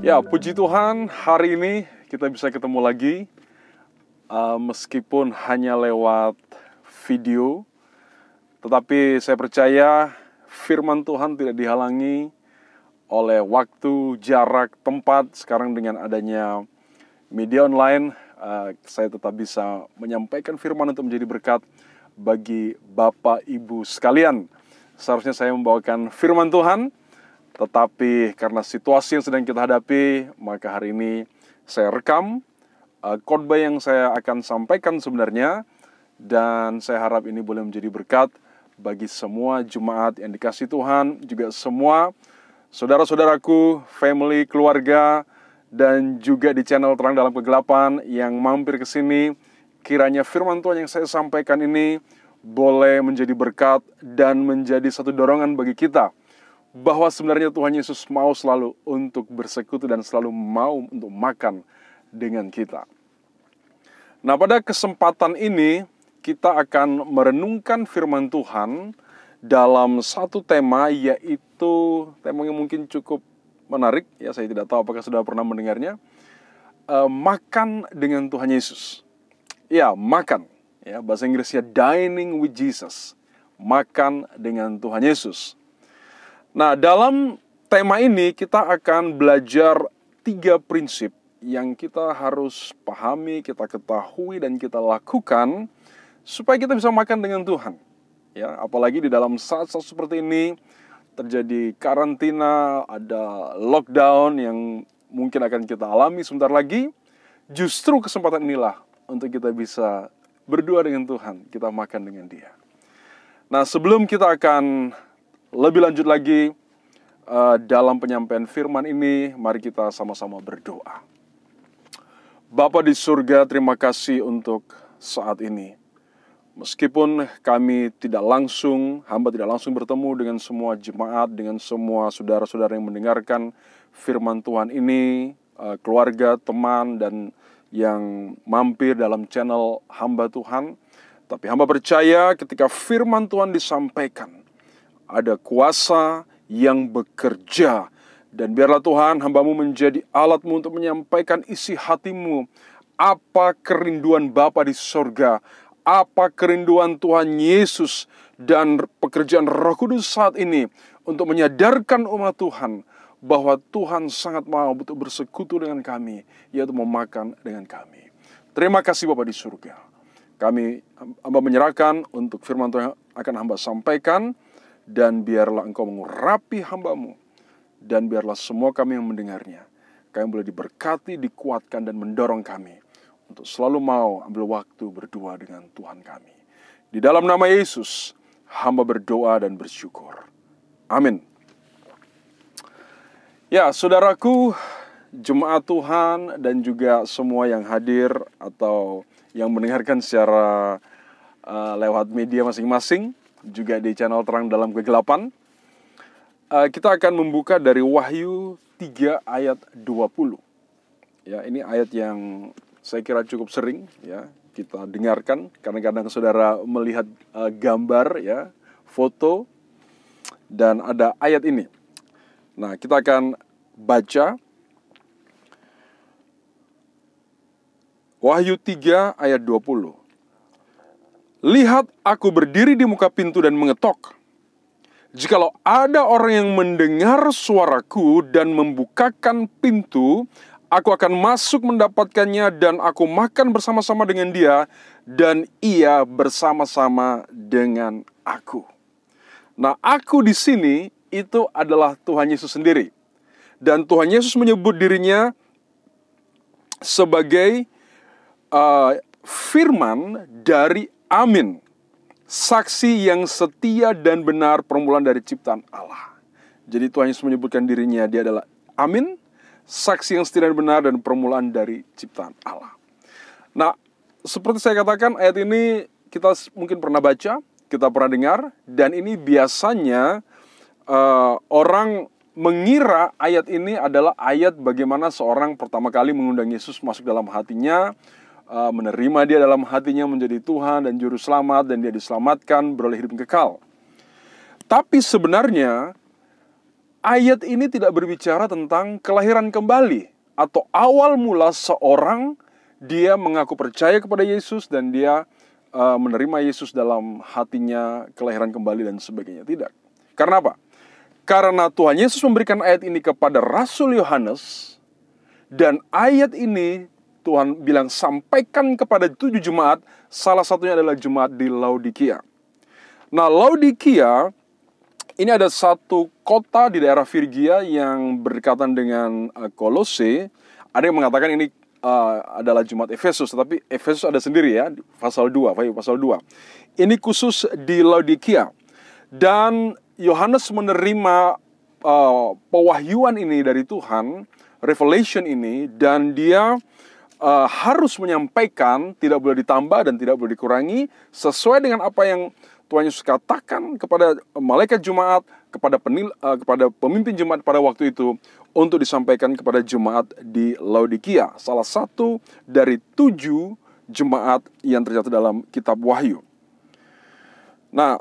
Ya, puji Tuhan, hari ini kita bisa ketemu lagi, meskipun hanya lewat video, tetapi saya percaya firman Tuhan tidak dihalangi oleh waktu, jarak, tempat. Sekarang dengan adanya media online, saya tetap bisa menyampaikan firman untuk menjadi berkat bagi Bapak Ibu sekalian. Seharusnya saya membawakan firman Tuhan, tetapi karena situasi yang sedang kita hadapi, maka hari ini saya rekam khotbah yang saya akan sampaikan sebenarnya, dan saya harap ini boleh menjadi berkat bagi semua jemaat yang dikasihi Tuhan, juga semua saudara-saudaraku, family, keluarga, dan juga di channel Terang Dalam Kegelapan yang mampir ke sini. Kiranya firman Tuhan yang saya sampaikan ini boleh menjadi berkat dan menjadi satu dorongan bagi kita, bahwa sebenarnya Tuhan Yesus mau selalu untuk bersekutu dan selalu mau untuk makan dengan kita. Nah, pada kesempatan ini kita akan merenungkan firman Tuhan dalam satu tema, yaitu tema yang mungkin cukup menarik. Ya, saya tidak tahu apakah sudah pernah mendengarnya. Makan dengan Tuhan Yesus. Ya, makan. Ya, bahasa Inggrisnya dining with Jesus. Makan dengan Tuhan Yesus. Nah, dalam tema ini kita akan belajar 3 prinsip yang kita harus pahami, kita ketahui, dan kita lakukan supaya kita bisa makan dengan Tuhan. Ya, apalagi di dalam saat-saat seperti ini terjadi karantina, ada lockdown yang mungkin akan kita alami sebentar lagi. Justru kesempatan inilah untuk kita bisa berdua dengan Tuhan, kita makan dengan Dia. Nah, sebelum kita akan lebih lanjut lagi dalam penyampaian firman ini, mari kita sama-sama berdoa. Bapa di surga, terima kasih untuk saat ini. Meskipun kami tidak langsung, hamba tidak langsung bertemu dengan semua jemaat, dengan semua saudara-saudara yang mendengarkan firman Tuhan ini, keluarga, teman, dan yang mampir dalam channel hamba Tuhan. Tapi hamba percaya ketika firman Tuhan disampaikan, ada kuasa yang bekerja. Dan biarlah Tuhan, hamba-Mu menjadi alat-Mu untuk menyampaikan isi hati-Mu. Apa kerinduan Bapa di sorga, apa kerinduan Tuhan Yesus dan pekerjaan Roh Kudus saat ini untuk menyadarkan umat Tuhan bahwa Tuhan sangat mau untuk bersekutu dengan kami, yaitu memakan dengan kami. Terima kasih Bapa di surga. Kami hamba menyerahkan untuk firman Tuhan akan hamba sampaikan, dan biarlah Engkau mengurapi hamba-Mu, dan biarlah semua kami yang mendengarnya, kami boleh diberkati, dikuatkan, dan mendorong kami untuk selalu mau ambil waktu berdua dengan Tuhan kami. Di dalam nama Yesus, hamba berdoa dan bersyukur. Amin. Ya, saudaraku, jemaat Tuhan, dan juga semua yang hadir atau yang mendengarkan secara lewat media masing-masing, juga di channel Terang Dalam Kegelapan. Kita akan membuka dari Wahyu 3 ayat 20. Ya, ini ayat yang saya kira cukup sering ya kita dengarkan. Kadang-kadang saudara melihat gambar ya, foto, dan ada ayat ini. Nah, kita akan baca Wahyu 3 ayat 20. Lihat, aku berdiri di muka pintu dan mengetok. Jikalau ada orang yang mendengar suaraku dan membukakan pintu, aku akan masuk mendapatkannya dan aku makan bersama-sama dengan dia dan ia bersama-sama dengan aku. Nah, aku di sini itu adalah Tuhan Yesus sendiri. Dan Tuhan Yesus menyebut dirinya sebagai firman dari Amin, saksi yang setia dan benar, permulaan dari ciptaan Allah. Jadi Tuhan Yesus menyebutkan dirinya, dia adalah Amin, saksi yang setia dan benar, dan permulaan dari ciptaan Allah. Nah, seperti saya katakan, ayat ini kita mungkin pernah baca, kita pernah dengar, dan ini biasanya orang mengira ayat ini adalah ayat bagaimana seorang pertama kali mengundang Yesus masuk dalam hatinya, menerima dia dalam hatinya menjadi Tuhan dan Juru Selamat, dan dia diselamatkan, beroleh hidup kekal. Tapi sebenarnya ayat ini tidak berbicara tentang kelahiran kembali atau awal mula seorang dia mengaku percaya kepada Yesus dan dia menerima Yesus dalam hatinya, kelahiran kembali dan sebagainya. Tidak. Karena apa? Karena Tuhan Yesus memberikan ayat ini kepada Rasul Yohanes, dan ayat ini Tuhan bilang sampaikan kepada 7 jemaat, salah satunya adalah jemaat di Laodikia. Nah, Laodikia ini ada satu kota di daerah Frigia yang berdekatan dengan Kolose. Ada yang mengatakan ini adalah jemaat Efesus, tetapi Efesus ada sendiri ya, pasal 2, pasal 2. Ini khusus di Laodikia. Dan Yohanes menerima pewahyuan ini dari Tuhan, revelation ini, dan dia harus menyampaikan, tidak boleh ditambah dan tidak boleh dikurangi, sesuai dengan apa yang Tuhan Yesus katakan kepada malaikat jemaat, kepada pemimpin jemaat pada waktu itu, untuk disampaikan kepada jemaat di Laodikia, salah satu dari 7 jemaat yang tercatat dalam kitab Wahyu. Nah,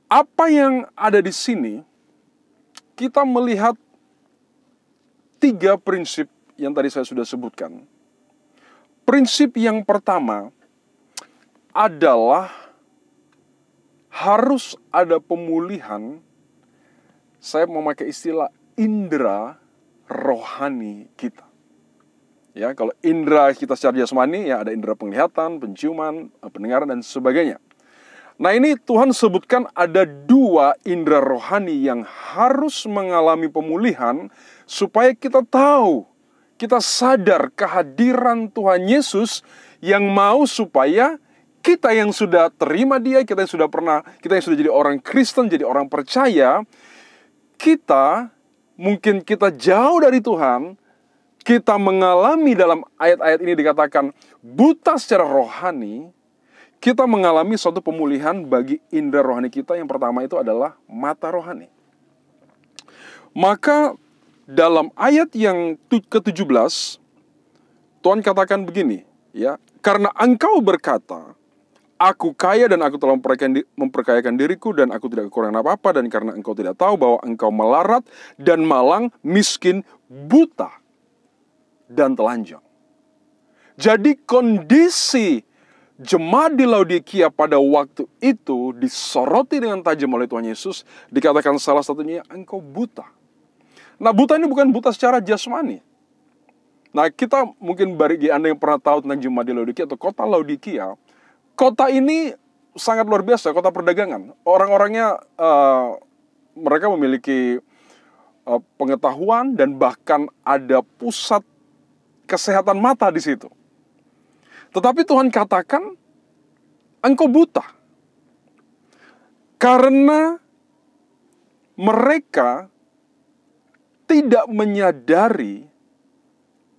apa yang ada di sini, kita melihat 3 prinsip yang tadi saya sudah sebutkan. Prinsip yang pertama adalah harus ada pemulihan, saya memakai istilah indera rohani kita. Ya, kalau indera kita secara jasmani, ya ada indera penglihatan, penciuman, pendengaran, dan sebagainya. Nah, ini Tuhan sebutkan ada 2 indera rohani yang harus mengalami pemulihan, supaya kita tahu, kita sadar kehadiran Tuhan Yesus yang mau supaya kita yang sudah terima Dia, kita yang sudah jadi orang Kristen, jadi orang percaya, mungkin kita jauh dari Tuhan, kita mengalami dalam ayat-ayat ini dikatakan buta secara rohani, kita mengalami suatu pemulihan bagi indera rohani kita. Yang pertama itu adalah mata rohani. Maka dalam ayat yang ke-17, Tuhan katakan begini, ya, karena engkau berkata, aku kaya dan aku telah memperkayakan diriku dan aku tidak kekurangan apa-apa, dan karena engkau tidak tahu bahwa engkau melarat dan malang, miskin, buta, dan telanjang. Jadi kondisi jemaat di Laodikia pada waktu itu disoroti dengan tajam oleh Tuhan Yesus. Dikatakan salah satunya, engkau buta. Nah, buta ini bukan buta secara jasmani. Nah, kita mungkin bagi Anda yang pernah tahu tentang jemaat di Laodikia atau kota Laodikia, kota ini sangat luar biasa, kota perdagangan. Orang-orangnya, mereka memiliki pengetahuan dan bahkan ada pusat kesehatan mata di situ. Tetapi Tuhan katakan, engkau buta. Karena mereka tidak menyadari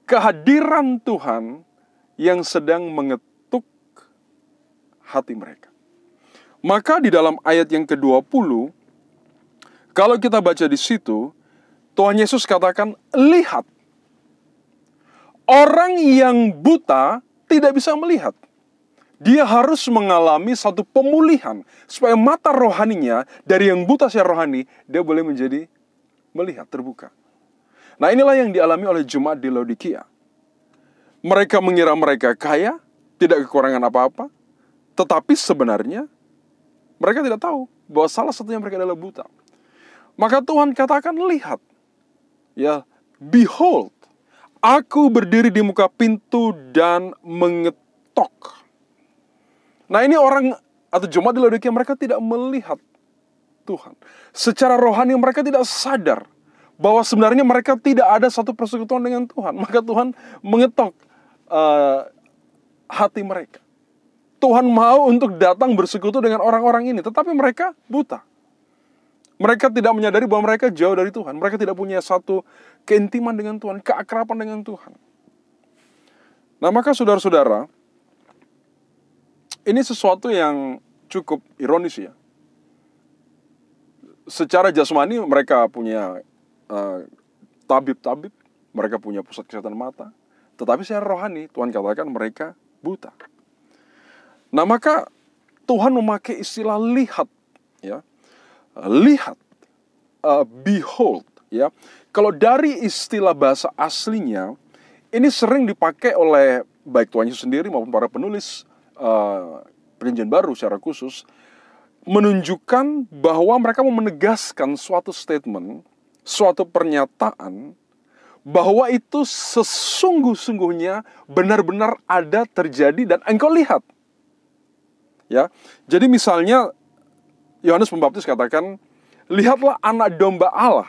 kehadiran Tuhan yang sedang mengetuk hati mereka. Maka di dalam ayat yang ke-20, kalau kita baca di situ, Tuhan Yesus katakan, lihat, orang yang buta tidak bisa melihat. Dia harus mengalami satu pemulihan, supaya mata rohaninya, dari yang buta secara rohani, dia boleh menjadi melihat, terbuka. Nah, inilah yang dialami oleh jemaat di Laodikia. Mereka mengira mereka kaya, tidak kekurangan apa-apa, tetapi sebenarnya mereka tidak tahu bahwa salah satunya mereka adalah buta. Maka Tuhan katakan, lihat, ya, behold, aku berdiri di muka pintu dan mengetok. Nah, ini orang atau jemaat di Laodikia, mereka tidak melihat Tuhan. Secara rohani mereka tidak sadar bahwa sebenarnya mereka tidak ada satu persekutuan dengan Tuhan. Maka Tuhan mengetok hati mereka. Tuhan mau untuk datang bersekutu dengan orang-orang ini, tetapi mereka buta. Mereka tidak menyadari bahwa mereka jauh dari Tuhan. Mereka tidak punya satu keintiman dengan Tuhan, keakraban dengan Tuhan. Nah, maka saudara-saudara, ini sesuatu yang cukup ironis ya. Secara jasmani mereka punya tabib-tabib, mereka punya pusat kesehatan mata, tetapi secara rohani Tuhan katakan mereka buta. Nah, maka Tuhan memakai istilah lihat, ya. Lihat. behold, ya. Kalau dari istilah bahasa aslinya, ini sering dipakai oleh baik Tuhan Yesus sendiri maupun para penulis Perjanjian Baru secara khusus, menunjukkan bahwa mereka mau menegaskan suatu statement, suatu pernyataan, bahwa itu sesungguh-sungguhnya benar-benar ada terjadi dan engkau lihat. Ya, jadi misalnya Yohanes Pembaptis katakan, lihatlah anak domba Allah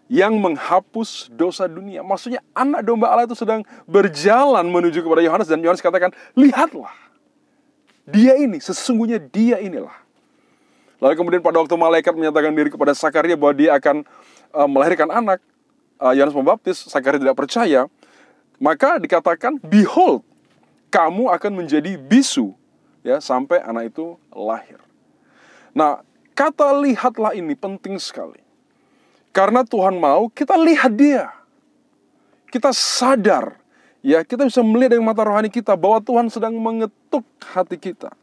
yang menghapus dosa dunia. Maksudnya anak domba Allah itu sedang berjalan menuju kepada Yohanes, dan Yohanes katakan, lihatlah, dia ini, sesungguhnya dia inilah. Lalu kemudian pada waktu malaikat menyatakan diri kepada Sakaria bahwa dia akan melahirkan anak, Yohanes Pembaptis, Sakaria tidak percaya, maka dikatakan, behold, kamu akan menjadi bisu, ya, sampai anak itu lahir. Nah, kata lihatlah ini penting sekali. Karena Tuhan mau kita lihat dia. Kita sadar, ya, kita bisa melihat dengan mata rohani kita bahwa Tuhan sedang mengetuk hati kita.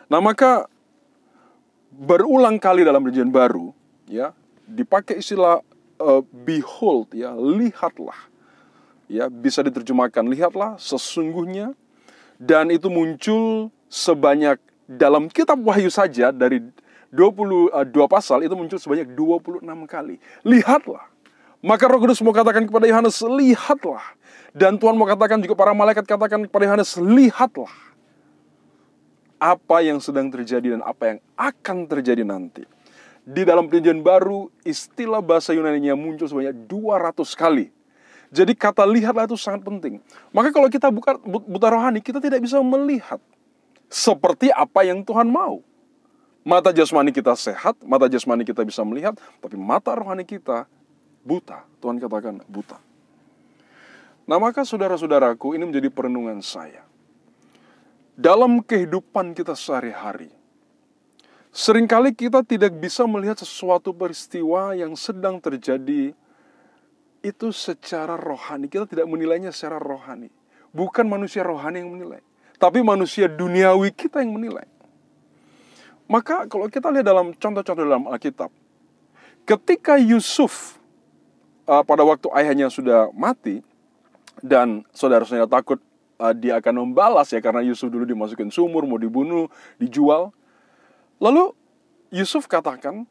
Nah, maka berulang kali dalam Perjanjian Baru, ya, dipakai istilah behold, ya, lihatlah. Ya, bisa diterjemahkan lihatlah, sesungguhnya, dan itu muncul sebanyak dalam kitab Wahyu saja dari 22 pasal itu muncul sebanyak 26 kali. Lihatlah. Maka Roh Kudus mau katakan kepada Yohanes, lihatlah. Dan Tuhan mau katakan juga para malaikat katakan kepada Yohanes, lihatlah. Apa yang sedang terjadi dan apa yang akan terjadi nanti. Di dalam Perjanjian Baru, istilah bahasa Yunani-nya muncul sebanyak 200 kali. Jadi kata lihatlah itu sangat penting. Maka kalau kita buta rohani, kita tidak bisa melihat seperti apa yang Tuhan mau. Mata jasmani kita sehat, mata jasmani kita bisa melihat, tapi mata rohani kita buta. Tuhan katakan buta. Nah, maka saudara-saudaraku, ini menjadi perenungan saya. Dalam kehidupan kita sehari-hari, seringkali kita tidak bisa melihat sesuatu peristiwa yang sedang terjadi itu secara rohani. Kita tidak menilainya secara rohani. Bukan manusia rohani yang menilai, tapi manusia duniawi kita yang menilai. Maka kalau kita lihat dalam contoh-contoh dalam Alkitab, ketika Yusuf pada waktu ayahnya sudah mati, dan saudara-saudara takut dia akan membalas, ya, karena Yusuf dulu dimasukin sumur, mau dibunuh, dijual. Lalu Yusuf katakan,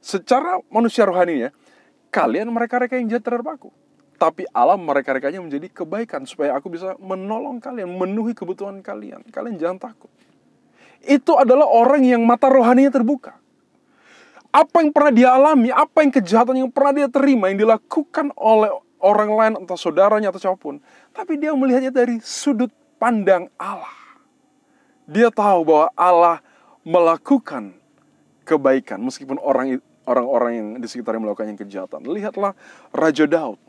secara manusia rohaninya, kalian mereka-reka yang jahat terhadap aku, tapi Allah mereka-rekanya menjadi kebaikan, supaya aku bisa menolong kalian, memenuhi kebutuhan kalian. Kalian jangan takut. Itu adalah orang yang mata rohaninya terbuka. Apa yang pernah dia alami, apa yang kejahatan yang pernah dia terima, yang dilakukan oleh orang lain, entah saudaranya atau siapapun, tapi dia melihatnya dari sudut pandang Allah. Dia tahu bahwa Allah melakukan kebaikan meskipun orang-orang yang di sekitarnya melakukan yang kejahatan. Lihatlah Raja Daud.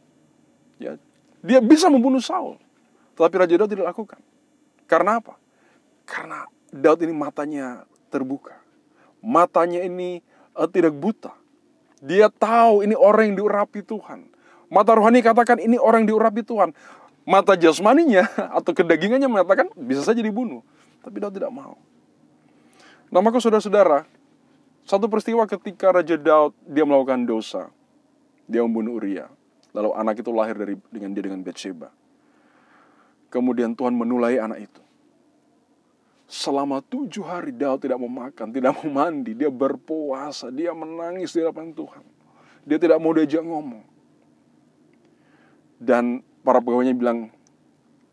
Ya, dia bisa membunuh Saul, tetapi Raja Daud tidak lakukan. Karena apa? Karena Daud ini matanya terbuka. Matanya ini tidak buta. Dia tahu ini orang yang diurapi Tuhan. Mata rohani katakan ini orang yang diurapi Tuhan. Mata jasmaninya atau kedagingannya mengatakan bisa saja dibunuh. Tapi Daud tidak mau. Nah, maka saudara-saudara, satu peristiwa ketika Raja Daud dia melakukan dosa, dia membunuh Uria. Lalu anak itu lahir dengan Batsheba. Kemudian Tuhan menulai anak itu. Selama 7 hari Daud tidak mau makan, tidak mau mandi, dia berpuasa, dia menangis di hadapan Tuhan. Dia tidak mau diajak ngomong. Dan para pegawainya bilang,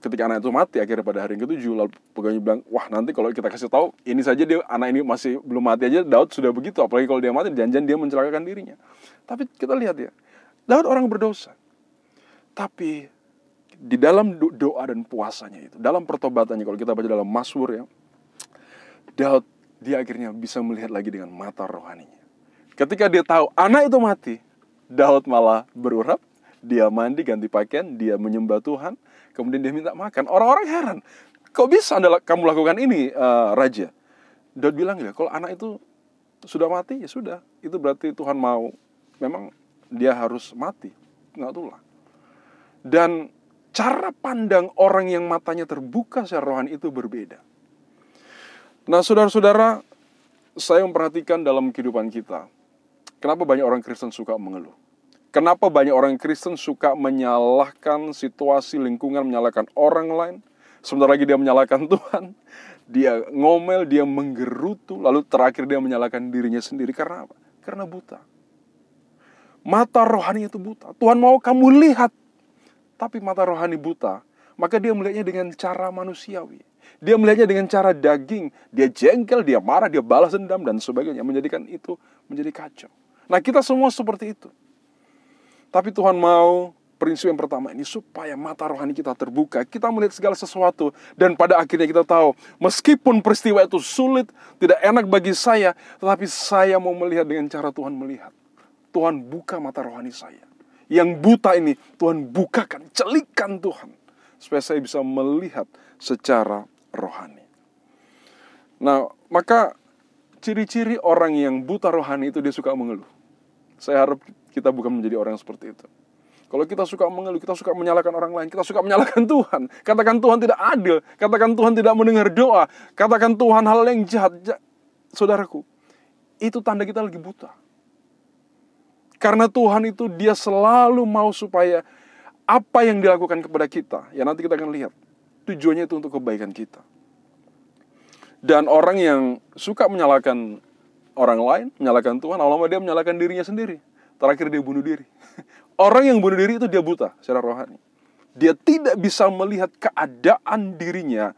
ketika anak itu mati akhirnya pada hari yang ke-7, lalu pegawainya bilang, wah nanti kalau kita kasih tahu, ini saja dia anak ini masih belum mati aja, Daud sudah begitu, apalagi kalau dia mati, jangan-jangan dia mencelakakan dirinya. Tapi kita lihat ya, Daud orang berdosa. Tapi di dalam doa dan puasanya itu, dalam pertobatannya, kalau kita baca dalam Mazmur ya, Daud dia akhirnya bisa melihat lagi dengan mata rohaninya. Ketika dia tahu anak itu mati, Daud malah berurap, dia mandi, ganti pakaian, dia menyembah Tuhan, kemudian dia minta makan. Orang-orang heran, kok bisa kamu lakukan ini, Raja? Daud bilang, ya kalau anak itu sudah mati, ya sudah. Itu berarti Tuhan mau, memang dia harus mati, nggak tulah. Dan cara pandang orang yang matanya terbuka secara rohani itu berbeda. Nah, saudara-saudara, saya memperhatikan dalam kehidupan kita, Kenapa banyak orang Kristen suka mengeluh? Kenapa banyak orang Kristen suka menyalahkan situasi lingkungan, menyalahkan orang lain, sebentar lagi dia menyalahkan Tuhan, dia ngomel, dia menggerutu, lalu terakhir dia menyalahkan dirinya sendiri. Karena apa? Karena buta. Mata rohani itu buta. Tuhan mau kamu lihat, tapi mata rohani buta. Maka dia melihatnya dengan cara manusiawi. Dia melihatnya dengan cara daging. Dia jengkel, dia marah, dia balas dendam, dan sebagainya. Menjadikan itu menjadi kacau. Nah, kita semua seperti itu. Tapi Tuhan mau prinsip yang pertama ini supaya mata rohani kita terbuka. Kita melihat segala sesuatu. Dan pada akhirnya kita tahu, meskipun peristiwa itu sulit, tidak enak bagi saya, tetapi saya mau melihat dengan cara Tuhan melihat. Tuhan buka mata rohani saya. Yang buta ini Tuhan bukakan, celikkan Tuhan. Supaya saya bisa melihat secara rohani. Nah, maka ciri-ciri orang yang buta rohani itu dia suka mengeluh. Saya harap kita bukan menjadi orang seperti itu. Kalau kita suka mengeluh, kita suka menyalahkan orang lain, kita suka menyalahkan Tuhan. Katakan Tuhan tidak adil, katakan Tuhan tidak mendengar doa, katakan Tuhan hal yang jahat. Saudaraku, itu tanda kita lagi buta. Karena Tuhan itu dia selalu mau supaya apa yang dilakukan kepada kita, ya nanti kita akan lihat, tujuannya itu untuk kebaikan kita. Dan orang yang suka menyalahkan orang lain, menyalahkan Tuhan, lama-lama dia menyalahkan dirinya sendiri. Terakhir dia bunuh diri. Orang yang bunuh diri itu dia buta secara rohani. Dia tidak bisa melihat keadaan dirinya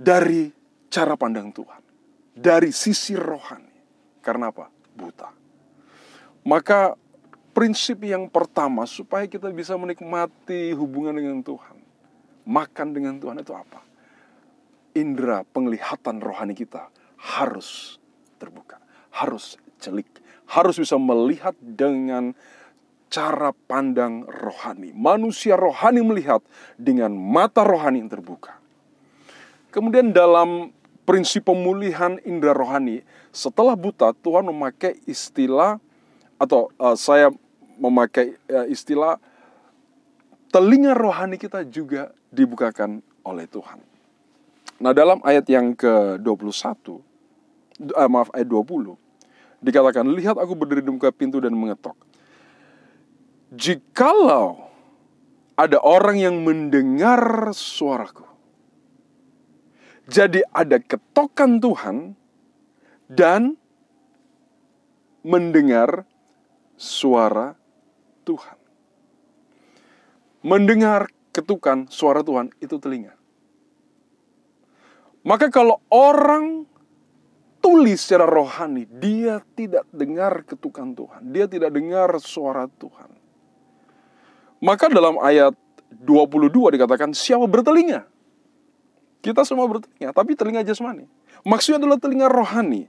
dari cara pandang Tuhan. Dari sisi rohani. Karena apa? Buta. Maka prinsip yang pertama supaya kita bisa menikmati hubungan dengan Tuhan, makan dengan Tuhan itu apa? Indera penglihatan rohani kita harus terbuka, harus celik, harus bisa melihat dengan cara pandang rohani. Manusia rohani melihat dengan mata rohani yang terbuka. Kemudian dalam prinsip pemulihan indera rohani, setelah buta, Tuhan memakai istilah, atau saya memakai istilah, telinga rohani kita juga dibukakan oleh Tuhan. Nah, dalam ayat yang ke-21, ayat 20, dikatakan, lihat aku berdiri di muka pintu dan mengetok. Jikalau ada orang yang mendengar suaraku. Jadi ada ketokan Tuhan dan mendengar suara Tuhan. Mendengar ketukan suara Tuhan itu telinga. Maka kalau orang tulis secara rohani, dia tidak dengar ketukan Tuhan. Dia tidak dengar suara Tuhan. Maka dalam ayat 22 dikatakan, siapa bertelinga? Kita semua bertelinga, tapi telinga jasmani. Maksudnya adalah telinga rohani.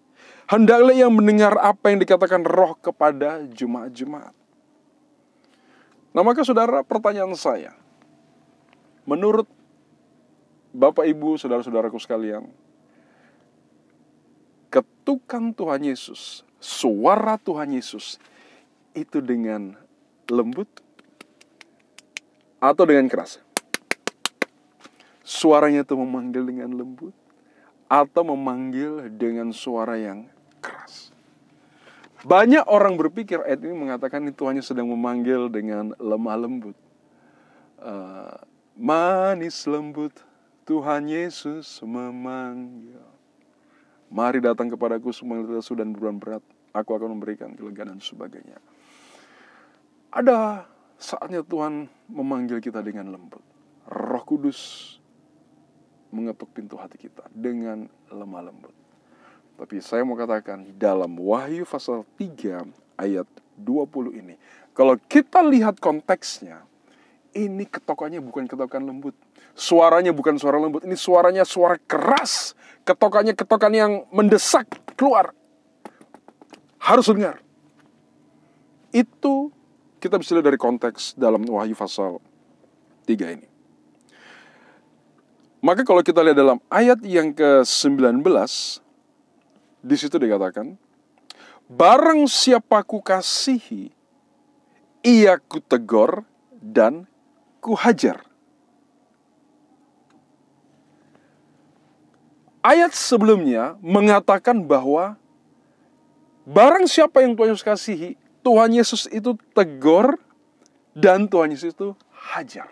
Hendaklah yang mendengar apa yang dikatakan roh kepada jemaat-jemaat. Nah, maka saudara, pertanyaan saya, menurut Bapak, Ibu, saudara-saudaraku sekalian, ketukan Tuhan Yesus, suara Tuhan Yesus, itu dengan lembut atau dengan keras? Suaranya itu memanggil dengan lembut atau memanggil dengan suara yang keras? Banyak orang berpikir ayat ini mengatakan itu hanya sedang memanggil dengan lemah lembut. Manis lembut Tuhan Yesus memanggil. Mari datang kepadaku semua yang lesu dan beban berat, aku akan memberikan kelegaan dan sebagainya. Ada saatnya Tuhan memanggil kita dengan lembut. Roh Kudus mengetuk pintu hati kita dengan lemah lembut. Tapi saya mau katakan dalam Wahyu pasal 3 ayat 20 ini, kalau kita lihat konteksnya, ini ketokannya bukan ketokan lembut. Suaranya bukan suara lembut, ini suaranya suara keras. Ketokannya ketokan yang mendesak keluar. Harus dengar. Itu kita bisa lihat dari konteks dalam Wahyu pasal 3 ini. Maka kalau kita lihat dalam ayat yang ke-19, di situ dikatakan, barang siapa ku kasihi, ia ku tegur dan ku hajar. Ayat sebelumnya mengatakan bahwa Barang siapa yang Tuhan Yesus kasihi, Tuhan Yesus itu tegur dan Tuhan Yesus itu hajar.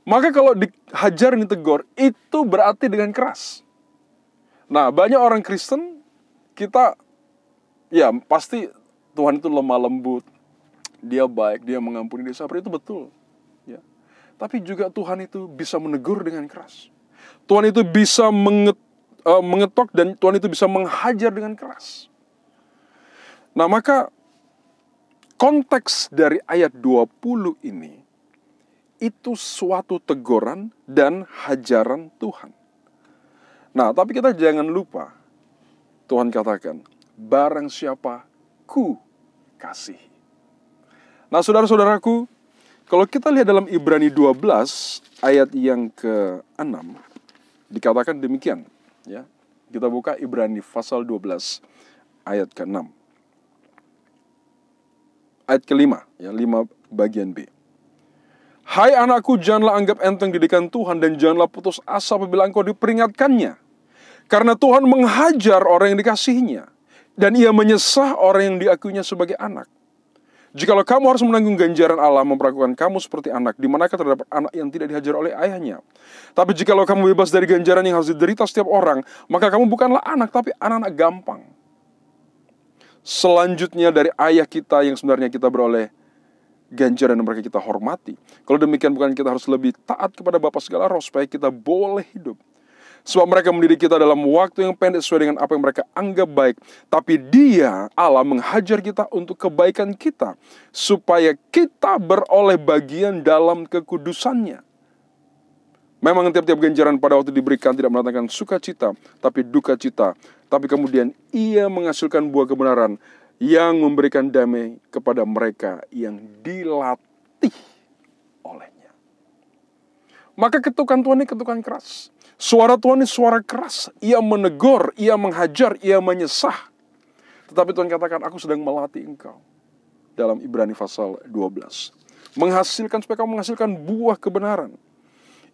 Maka kalau dihajar dan ditegur, itu berarti dengan keras. Nah, banyak orang Kristen, kita, ya pasti Tuhan itu lemah lembut, Dia baik, Dia mengampuni, Dia sabar, itu betul. Ya. Tapi juga Tuhan itu bisa menegur dengan keras. Tuhan itu bisa mengetok dan Tuhan itu bisa menghajar dengan keras. Nah, maka konteks dari ayat 20 ini itu suatu teguran dan hajaran Tuhan. Nah, tapi kita jangan lupa, Tuhan katakan, barang siapa ku kasihi. Nah, saudara-saudaraku, kalau kita lihat dalam Ibrani 12 ayat yang ke-6, dikatakan demikian. Ya, kita buka Ibrani pasal 12 ayat ke-6. Ayat ke-5, ya, 5 bagian B. Hai anakku, janganlah anggap enteng didikan Tuhan dan janganlah putus asa apabila engkau diperingatkannya. Karena Tuhan menghajar orang yang dikasihinya dan Ia menyesah orang yang diakuinya sebagai anak. Jikalau kamu harus menanggung ganjaran Allah memperlakukan kamu seperti anak, di manakah terdapat anak yang tidak dihajar oleh ayahnya? Tapi jikalau kamu bebas dari ganjaran yang harus diderita setiap orang, maka kamu bukanlah anak, tapi anak-anak gampang. Selanjutnya dari ayah kita yang sebenarnya kita beroleh ganjaran yang mereka kita hormati. Kalau demikian bukan kita harus lebih taat kepada Bapa segala roh supaya kita boleh hidup. Sebab mereka mendidik kita dalam waktu yang pendek sesuai dengan apa yang mereka anggap baik. Tapi Dia, Allah, menghajar kita untuk kebaikan kita supaya kita beroleh bagian dalam kekudusannya. Memang tiap-tiap ganjaran pada waktu diberikan tidak mendatangkan sukacita, tapi duka cita. Tapi kemudian Ia menghasilkan buah kebenaran yang memberikan damai kepada mereka yang dilatih olehnya. Maka ketukan Tuhan ini ketukan keras. Suara Tuhan ini suara keras. Ia menegur, Ia menghajar, Ia menyesah. Tetapi Tuhan katakan, aku sedang melatih engkau. Dalam Ibrani pasal 12. Menghasilkan, supaya kamu menghasilkan buah kebenaran.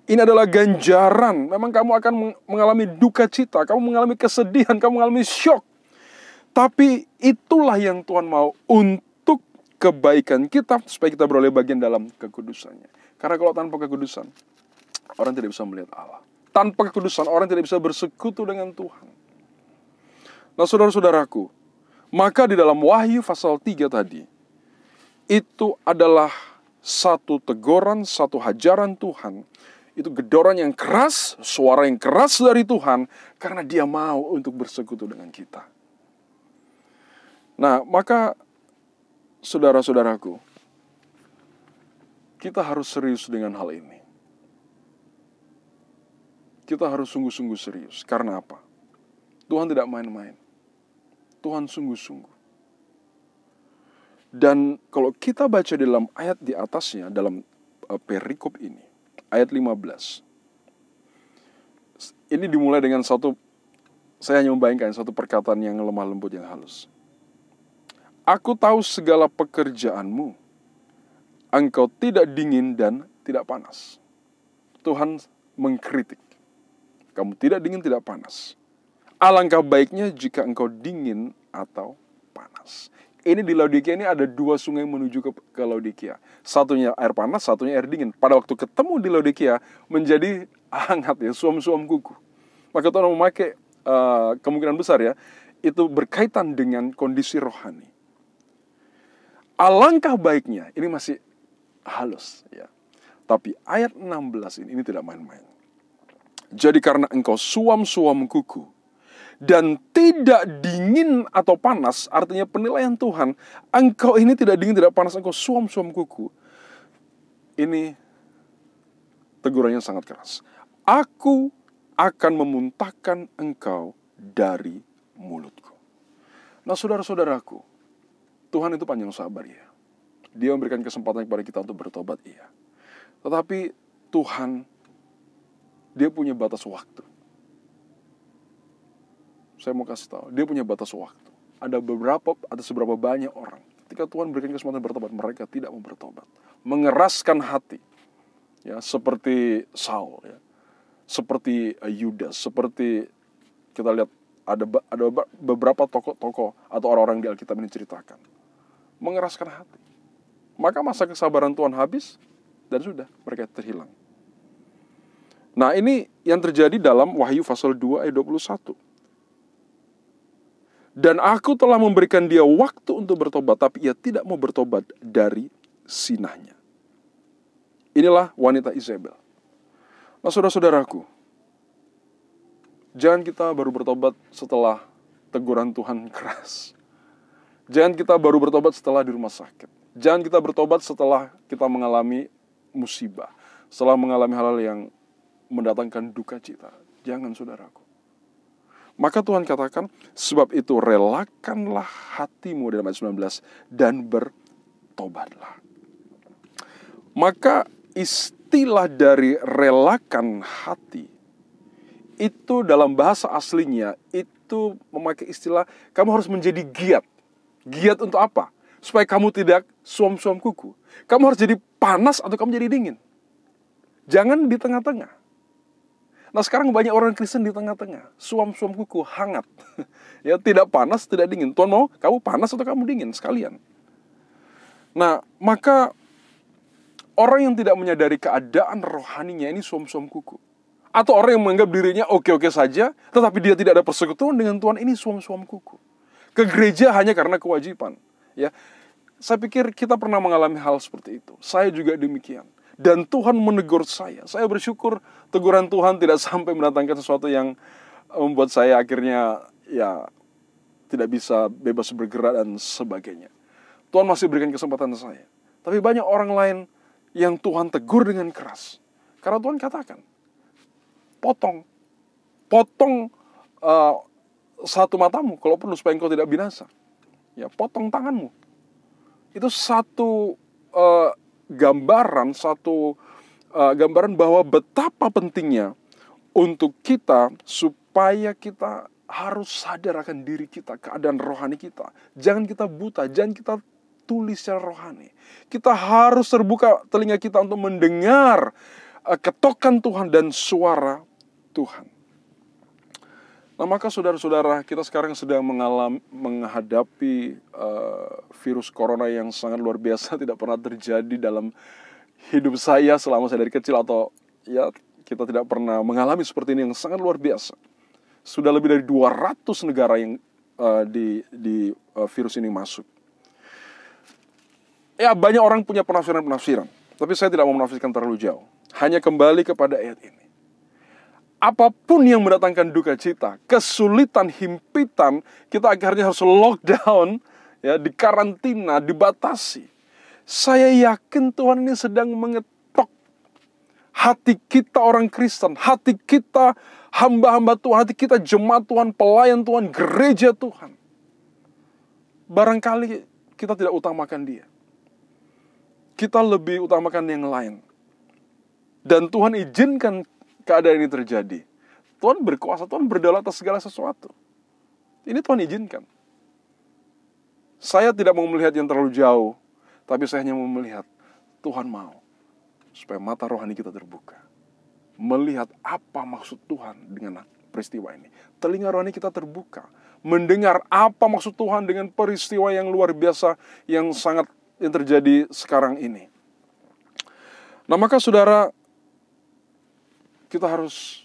Ini adalah ganjaran. Memang kamu akan mengalami duka cita, kamu mengalami kesedihan, kamu mengalami syok. Tapi itulah yang Tuhan mau untuk kebaikan kita, supaya kita beroleh bagian dalam kekudusannya. Karena kalau tanpa kekudusan, orang tidak bisa melihat Allah. Tanpa kekudusan, orang tidak bisa bersekutu dengan Tuhan. Nah, saudara-saudaraku, maka di dalam Wahyu pasal 3 tadi, itu adalah satu teguran, satu hajaran Tuhan. Itu gedoran yang keras, suara yang keras dari Tuhan, karena Dia mau untuk bersekutu dengan kita. Nah, maka saudara-saudaraku, kita harus serius dengan hal ini. Kita harus sungguh-sungguh serius. Karena apa? Tuhan tidak main-main. Tuhan sungguh-sungguh. Dan kalau kita baca dalam ayat di atasnya, dalam perikop ini, ayat 15. Ini dimulai dengan saya hanya membayangkan satu perkataan yang lemah lembut, yang halus. Aku tahu segala pekerjaanmu. Engkau tidak dingin dan tidak panas. Tuhan mengkritik. Kamu tidak dingin, tidak panas. Alangkah baiknya jika engkau dingin atau panas. Ini di Laodikia ini ada 2 sungai menuju ke Laodikia. Satunya air panas, satunya air dingin. Pada waktu ketemu di Laodikia menjadi hangat, ya, suam-suam kuku. Maka Tuhan memakai kemungkinan besar, ya, itu berkaitan dengan kondisi rohani. Alangkah baiknya, ini masih halus, ya. Tapi ayat 16 ini tidak main-main. Jadi karena engkau suam-suam kuku dan tidak dingin atau panas, artinya penilaian Tuhan, engkau ini tidak dingin, tidak panas, engkau suam-suam kuku. Ini tegurannya sangat keras. Aku akan memuntahkan engkau dari mulutku. Nah, saudara-saudaraku, Tuhan itu panjang sabar, ya. Dia memberikan kesempatan kepada kita untuk bertobat, ya. Tetapi Tuhan, Dia punya batas waktu. Saya mau kasih tahu, Dia punya batas waktu. Ada seberapa banyak orang, ketika Tuhan berikan kesempatan bertobat, mereka tidak mau bertobat. Mengeraskan hati, ya, seperti Saul, ya, seperti Yudas, seperti kita lihat ada beberapa tokoh-tokoh atau orang-orang di Alkitab ini ceritakan. Mengeraskan hati. Maka masa kesabaran Tuhan habis dan sudah mereka terhilang. Nah, ini yang terjadi dalam Wahyu pasal 2 ayat 21. Dan aku telah memberikan dia waktu untuk bertobat, tapi ia tidak mau bertobat dari sinahnya. Inilah wanita Izebel. Nah, saudara-saudaraku, jangan kita baru bertobat setelah teguran Tuhan keras. Jangan kita baru bertobat setelah di rumah sakit. Jangan kita bertobat setelah kita mengalami musibah, setelah mengalami hal-hal yang mendatangkan duka cita. Jangan, saudaraku. Maka Tuhan katakan, sebab itu relakanlah hatimu dalam ayat 19 dan bertobatlah. Maka istilah dari relakan hati itu dalam bahasa aslinya itu memakai istilah kamu harus menjadi giat. Giat untuk apa? Supaya kamu tidak suam-suam kuku. Kamu harus jadi panas atau kamu jadi dingin. Jangan di tengah-tengah. Nah, sekarang banyak orang Kristen di tengah-tengah, suam-suam kuku, hangat. Ya, tidak panas, tidak dingin. Tuhan mau kamu panas atau kamu dingin sekalian. Nah, maka orang yang tidak menyadari keadaan rohaninya ini suam-suam kuku. Atau orang yang menganggap dirinya oke-oke saja, tetapi dia tidak ada persekutuan dengan Tuhan, ini suam-suam kuku. Ke gereja hanya karena kewajiban. Ya, saya pikir kita pernah mengalami hal seperti itu. Saya juga demikian. Dan Tuhan menegur saya. Saya bersyukur teguran Tuhan tidak sampai mendatangkan sesuatu yang membuat saya akhirnya ya tidak bisa bebas bergerak dan sebagainya. Tuhan masih berikan kesempatan saya. Tapi banyak orang lain yang Tuhan tegur dengan keras. Karena Tuhan katakan, potong satu matamu kalau perlu supaya engkau tidak binasa. Ya, potong tanganmu. Itu satu gambaran bahwa betapa pentingnya untuk kita supaya kita harus sadar akan diri kita, keadaan rohani kita. Jangan kita buta, jangan kita tulis secara rohani. Kita harus terbuka telinga kita untuk mendengar ketokan Tuhan dan suara Tuhan. Nah, maka saudara-saudara, kita sekarang sedang menghadapi virus corona yang sangat luar biasa, tidak pernah terjadi dalam hidup saya selama saya dari kecil, atau ya kita tidak pernah mengalami seperti ini yang sangat luar biasa. Sudah lebih dari 200 negara yang di virus ini masuk. Ya, banyak orang punya penafsiran-penafsiran, tapi saya tidak mau menafsirkan terlalu jauh. Hanya kembali kepada ayat ini. Apapun yang mendatangkan duka cita, kesulitan, himpitan, kita akhirnya harus lockdown, ya, dikarantina, dibatasi. Saya yakin Tuhan ini sedang mengetok hati kita orang Kristen, hati kita hamba-hamba Tuhan, hati kita jemaat Tuhan, pelayan Tuhan, gereja Tuhan. Barangkali kita tidak utamakan dia. Kita lebih utamakan yang lain. Dan Tuhan izinkan keadaan ini terjadi. Tuhan berkuasa, Tuhan berdaulat atas segala sesuatu. Ini Tuhan izinkan. Saya tidak mau melihat yang terlalu jauh, tapi saya hanya mau melihat Tuhan mau supaya mata rohani kita terbuka. Melihat apa maksud Tuhan dengan peristiwa ini. Telinga rohani kita terbuka. Mendengar apa maksud Tuhan dengan peristiwa yang luar biasa yang terjadi sekarang ini. Nah, maka saudara, kita harus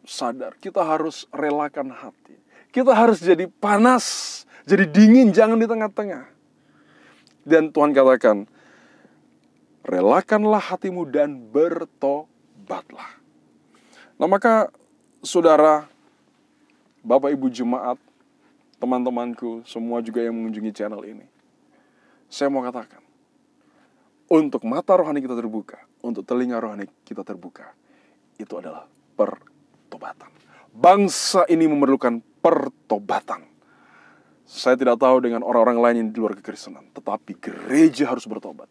sadar, kita harus relakan hati. Kita harus jadi panas, jadi dingin, jangan di tengah-tengah. Dan Tuhan katakan, relakanlah hatimu dan bertobatlah. Nah, maka saudara, Bapak Ibu jemaat, teman-temanku, semua juga yang mengunjungi channel ini, saya mau katakan, untuk mata rohani kita terbuka, untuk telinga rohani kita terbuka, itu adalah pertobatan. Bangsa ini memerlukan pertobatan. Saya tidak tahu dengan orang-orang lain yang di luar kekristenan, tetapi gereja harus bertobat.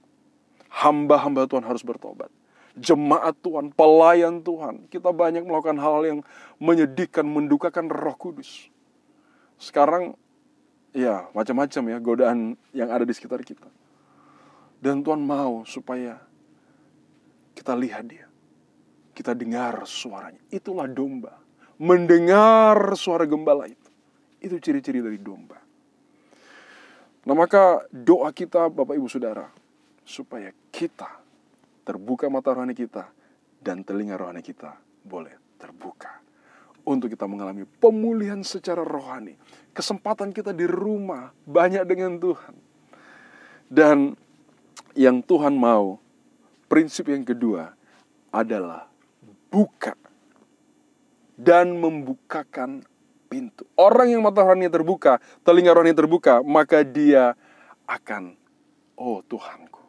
Hamba-hamba Tuhan harus bertobat. Jemaat Tuhan, pelayan Tuhan. Kita banyak melakukan hal yang menyedihkan, mendukakan Roh Kudus. Sekarang, ya macam-macam ya godaan yang ada di sekitar kita. Dan Tuhan mau supaya kita lihat dia. Kita dengar suaranya. Itulah domba. Mendengar suara gembala itu. Itu ciri-ciri dari domba. Nah, maka doa kita Bapak Ibu Saudara, supaya kita terbuka mata rohani kita dan telinga rohani kita boleh terbuka. Untuk kita mengalami pemulihan secara rohani. Kesempatan kita di rumah banyak dengan Tuhan. Dan yang Tuhan mau, prinsip yang kedua adalah buka dan membukakan pintu. Orang yang mata rohaninya terbuka, telinga rohaninya terbuka, maka dia akan, oh Tuhanku,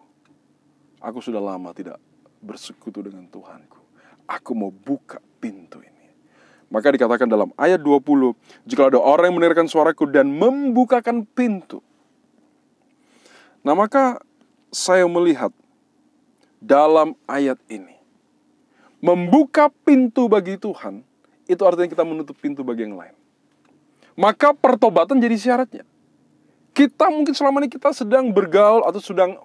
aku sudah lama tidak bersekutu dengan Tuhanku. Aku mau buka pintu ini. Maka dikatakan dalam ayat 20, jika ada orang yang mendengarkan suaraku dan membukakan pintu. Nah, maka saya melihat dalam ayat ini, membuka pintu bagi Tuhan, itu artinya kita menutup pintu bagi yang lain. Maka pertobatan jadi syaratnya. Kita mungkin selama ini kita sedang bergaul atau sedang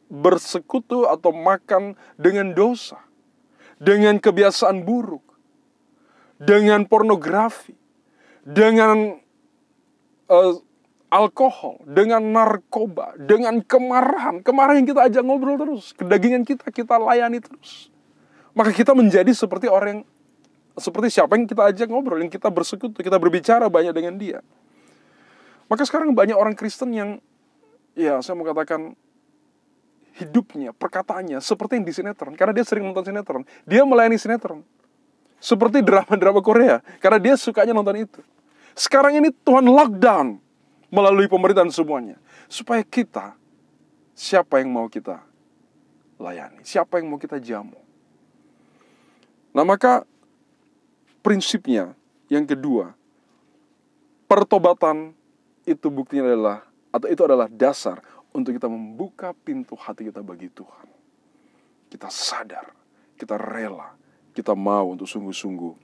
bersekutu atau makan dengan dosa, dengan kebiasaan buruk, dengan pornografi, dengan alkohol, dengan narkoba, dengan kemarahan. Kemarahan yang kita ajak ngobrol terus, kedagingan kita layani terus. Maka kita menjadi seperti orang yang, seperti siapa yang kita ajak ngobrol, yang kita bersekutu, kita berbicara banyak dengan dia. Maka sekarang banyak orang Kristen yang, ya saya mau katakan, hidupnya, perkataannya seperti yang di sinetron. Karena dia sering nonton sinetron, dia melayani sinetron. Seperti drama-drama Korea, karena dia sukanya nonton itu. Sekarang ini Tuhan lockdown melalui pemerintahan semuanya. Supaya kita, siapa yang mau kita layani, siapa yang mau kita jamu. Nah, maka prinsipnya yang kedua, pertobatan itu buktinya adalah, atau itu adalah dasar untuk kita membuka pintu hati kita bagi Tuhan. Kita sadar, kita rela, kita mau untuk sungguh-sungguh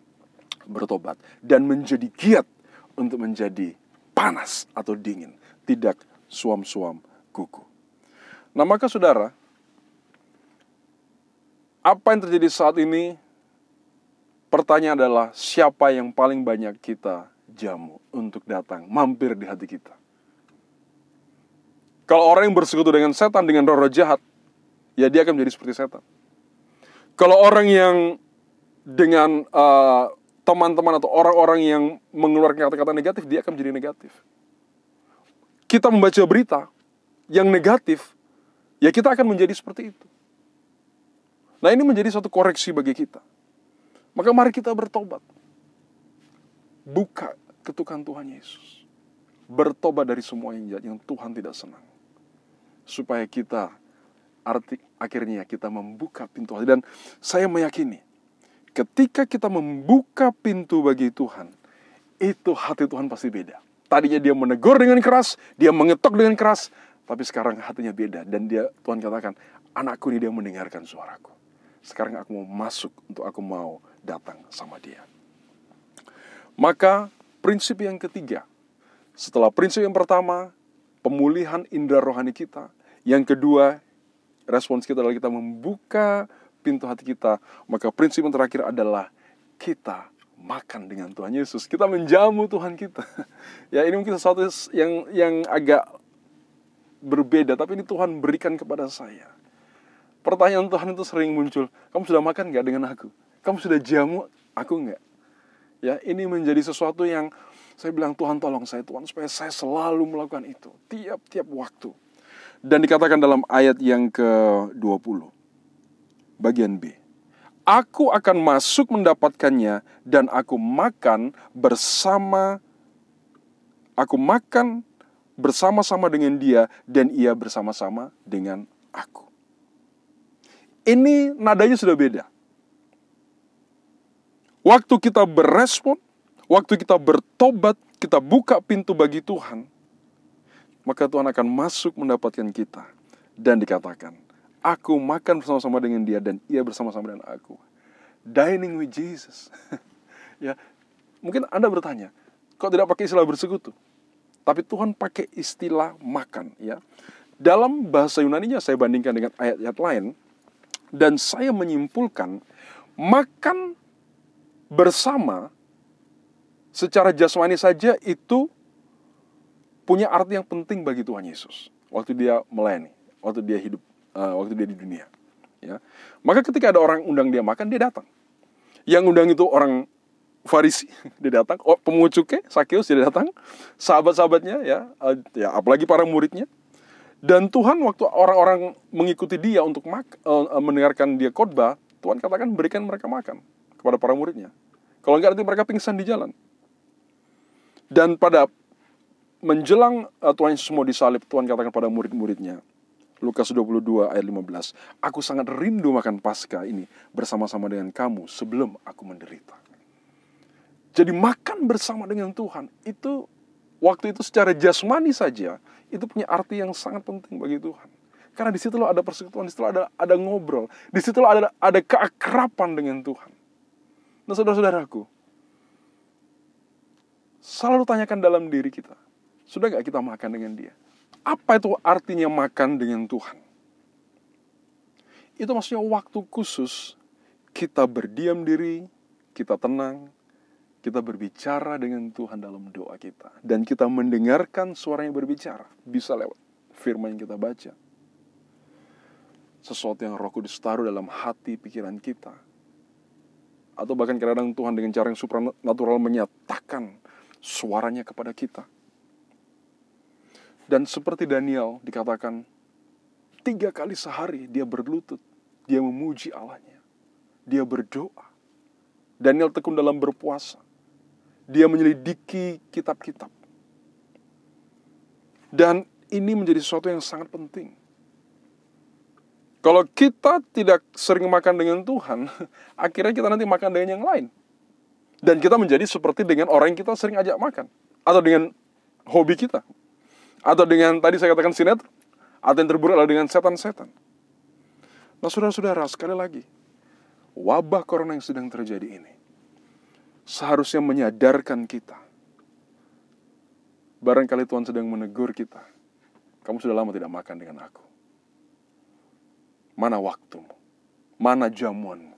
bertobat dan menjadi giat untuk menjadi panas atau dingin, tidak suam-suam kuku. Nah, maka saudara, apa yang terjadi saat ini? Pertanyaan adalah, siapa yang paling banyak kita jamu untuk datang, mampir di hati kita? Kalau orang yang bersekutu dengan setan, dengan roh-roh jahat, ya dia akan menjadi seperti setan. Kalau orang yang dengan teman-teman atau orang-orang yang mengeluarkan kata-kata negatif, dia akan menjadi negatif. Kita membaca berita yang negatif, ya kita akan menjadi seperti itu. Nah, ini menjadi suatu koreksi bagi kita. Maka mari kita bertobat. Buka ketukan Tuhan Yesus. Bertobat dari semua yang jahat, yang Tuhan tidak senang. Supaya kita, akhirnya kita membuka pintu hati. Dan saya meyakini, ketika kita membuka pintu bagi Tuhan, itu hati Tuhan pasti beda. Tadinya dia menegur dengan keras, dia mengetok dengan keras, tapi sekarang hatinya beda. Dan Tuhan katakan, anakku ini dia mendengarkan suaraku. Sekarang aku mau masuk, untuk aku mau datang sama dia. Maka prinsip yang ketiga, setelah prinsip yang pertama, pemulihan indera rohani kita. Yang kedua, respons kita adalah kita membuka pintu hati kita. Maka prinsip yang terakhir adalah kita makan dengan Tuhan Yesus. Kita menjamu Tuhan kita. Ya, ini mungkin sesuatu yang agak berbeda, tapi ini Tuhan berikan kepada saya. Pertanyaan Tuhan itu sering muncul, kamu sudah makan gak dengan aku? Kamu sudah jamu aku enggak? Ya, ini menjadi sesuatu yang saya bilang, Tuhan tolong saya Tuhan, supaya saya selalu melakukan itu, tiap-tiap waktu. Dan dikatakan dalam ayat yang ke-20, bagian B. Aku akan masuk mendapatkannya, dan aku makan bersama-sama dengan dia, dan ia bersama-sama dengan aku. Ini nadanya sudah beda. Waktu kita berespon, waktu kita bertobat, kita buka pintu bagi Tuhan, maka Tuhan akan masuk mendapatkan kita. Dan dikatakan, aku makan bersama-sama dengan dia dan ia bersama-sama dengan aku. Dining with Jesus. Ya, mungkin Anda bertanya, kok tidak pakai istilah bersekutu? Tapi Tuhan pakai istilah makan. Ya, dalam bahasa Yunaninya saya bandingkan dengan ayat-ayat lain, dan saya menyimpulkan makan bersama secara jasmani saja itu punya arti yang penting bagi Tuhan Yesus waktu dia melayani, waktu dia hidup, waktu dia di dunia. Ya. Maka ketika ada orang undang dia makan, dia datang. Yang undang itu orang Farisi, dia datang. Oh, pemungut cukai, Sakeus, dia datang. Sahabat-sahabatnya, ya, apalagi para muridnya. Dan Tuhan waktu orang-orang mengikuti dia untuk mendengarkan dia khotbah, Tuhan katakan berikan mereka makan kepada para muridnya. Kalau enggak nanti mereka pingsan di jalan. Dan pada menjelang Tuhan Yesus mau disalib, Tuhan katakan pada murid-muridnya, Lukas 22 ayat 15, aku sangat rindu makan Paskah ini bersama-sama dengan kamu sebelum aku menderita. Jadi makan bersama dengan Tuhan, itu waktu itu secara jasmani saja, itu punya arti yang sangat penting bagi Tuhan. Karena di situ ada persekutuan, di situ ada ngobrol, di situ ada keakraban dengan Tuhan. Nah saudara-saudaraku, selalu tanyakan dalam diri kita, sudah gak kita makan dengan dia? Apa itu artinya makan dengan Tuhan? Itu maksudnya waktu khusus kita berdiam diri, kita tenang, kita berbicara dengan Tuhan dalam doa kita. Dan kita mendengarkan suara yang berbicara. Bisa lewat firman yang kita baca. Sesuatu yang Roh Kudus taruh dalam hati pikiran kita. Atau bahkan kadang-kadang Tuhan dengan cara yang supranatural menyatakan suaranya kepada kita. Dan seperti Daniel dikatakan 3 kali sehari dia berlutut, dia memuji Allahnya, dia berdoa. Daniel tekun dalam berpuasa, dia menyelidiki kitab-kitab. Dan ini menjadi sesuatu yang sangat penting. Kalau kita tidak sering makan dengan Tuhan, akhirnya kita nanti makan dengan yang lain. Dan kita menjadi seperti dengan orang yang kita sering ajak makan. Atau dengan hobi kita. Atau dengan, tadi saya katakan sinetron. Atau yang terburuk adalah dengan setan-setan. Nah saudara-saudara, sekali lagi, wabah corona yang sedang terjadi ini seharusnya menyadarkan kita. Barangkali Tuhan sedang menegur kita. Kamu sudah lama tidak makan dengan aku. Mana waktumu? Mana jamuanmu?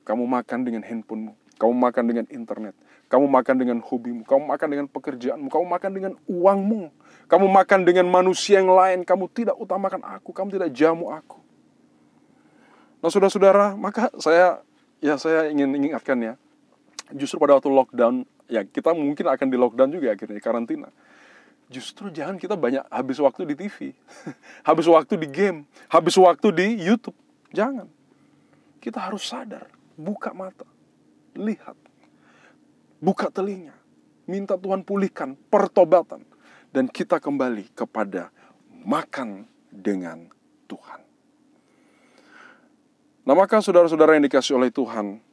Kamu makan dengan handphonemu. Kamu makan dengan internet. Kamu makan dengan hobimu. Kamu makan dengan pekerjaanmu. Kamu makan dengan uangmu. Kamu makan dengan manusia yang lain. Kamu tidak utamakan aku. Kamu tidak jamu aku. Nah saudara-saudara, maka saya ingin ingatkan ya. Justru pada waktu lockdown, ya kita mungkin akan di lockdown juga akhirnya, karantina. Justru jangan kita banyak habis waktu di TV. Habis waktu di game. Habis waktu di YouTube. Jangan. Kita harus sadar. Buka mata. Lihat. Buka telinga. Minta Tuhan pulihkan pertobatan. Dan kita kembali kepada makan dengan Tuhan. Nah maka saudara-saudara yang dikasih oleh Tuhan,